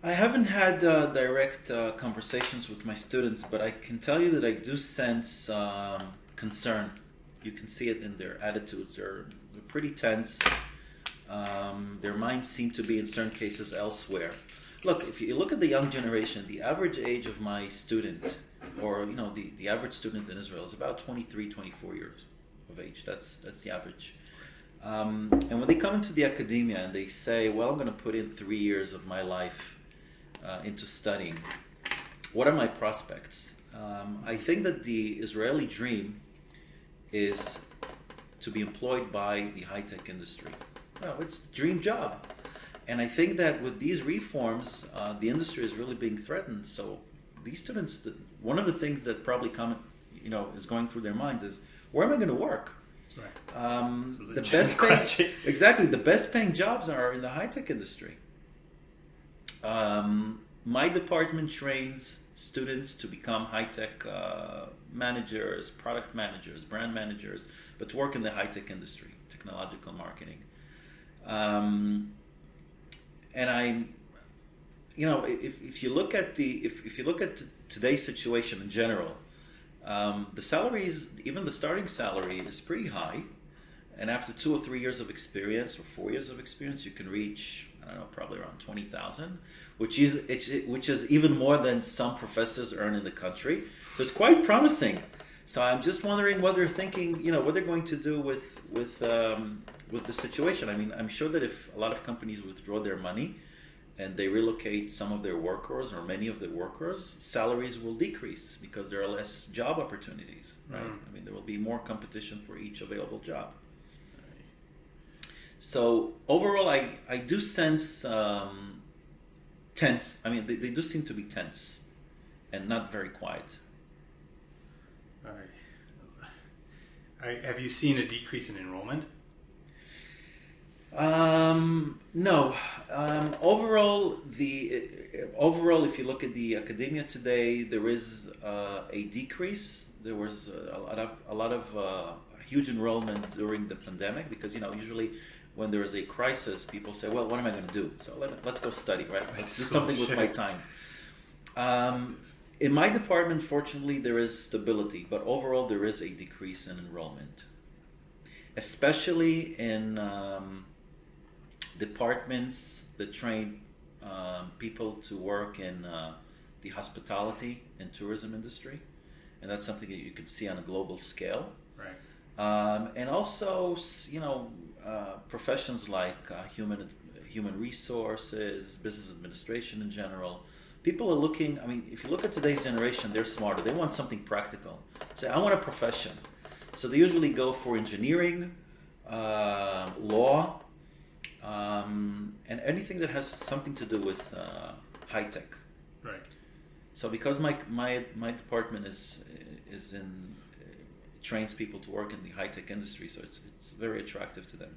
I haven't had direct conversations with my students, but I can tell you that I do sense concern. You can see it in their attitudes. They're pretty tense. Their minds seem to be, in certain cases, elsewhere. Look, if you look at the young generation, the average age of my student, or the average student in Israel is about 23, 24 years of age. That's the average. And when they come into the academia and they say, well, I'm going to put in 3 years of my life into studying, what are my prospects? I think that the Israeli dream is to be employed by the high-tech industry. Well, it's a dream job. And I think that with these reforms, the industry is really being threatened. So these students, one of the things that probably is going through their minds is, where am I going to work? Right. So The best paying, exactly, the best paying jobs are in the high-tech industry. My department trains students to become high-tech managers, product managers, brand managers, but to work in the high-tech industry, technological marketing. And if you look at today's situation in general, the salaries, even the starting salary, is pretty high. And after 2 or 3 years of experience, or 4 years of experience, you can reach, I don't know, probably around 20,000, which is even more than some professors earn in the country. So it's quite promising. So I'm just wondering what they're thinking, what they're going to do with the situation. I mean, I'm sure that if a lot of companies withdraw their money and they relocate some of their workers or many of their workers, salaries will decrease because there are less job opportunities, right? I mean, there will be more competition for each available job. So overall, I do sense tense. I mean, they do seem to be tense and not very quiet. All right. Have you seen a decrease in enrollment? No. Overall, if you look at the academia today, there is a decrease. There was a huge enrollment during the pandemic because usually when there is a crisis, people say, "Well, what am I going to do? So let's go study, right? Let's do something with my time." In my department, fortunately, there is stability, but overall, there is a decrease in enrollment, especially in departments that train people to work in the hospitality and tourism industry, and that's something that you can see on a global scale. Right. And also, professions like human resources, business administration in general. People are looking. I mean, if you look at today's generation, they're smarter. They want something practical. Say, I want a profession. So they usually go for engineering, law, and anything that has something to do with high tech. Right. So because my department is in trains people to work in the high tech industry, so it's very attractive to them.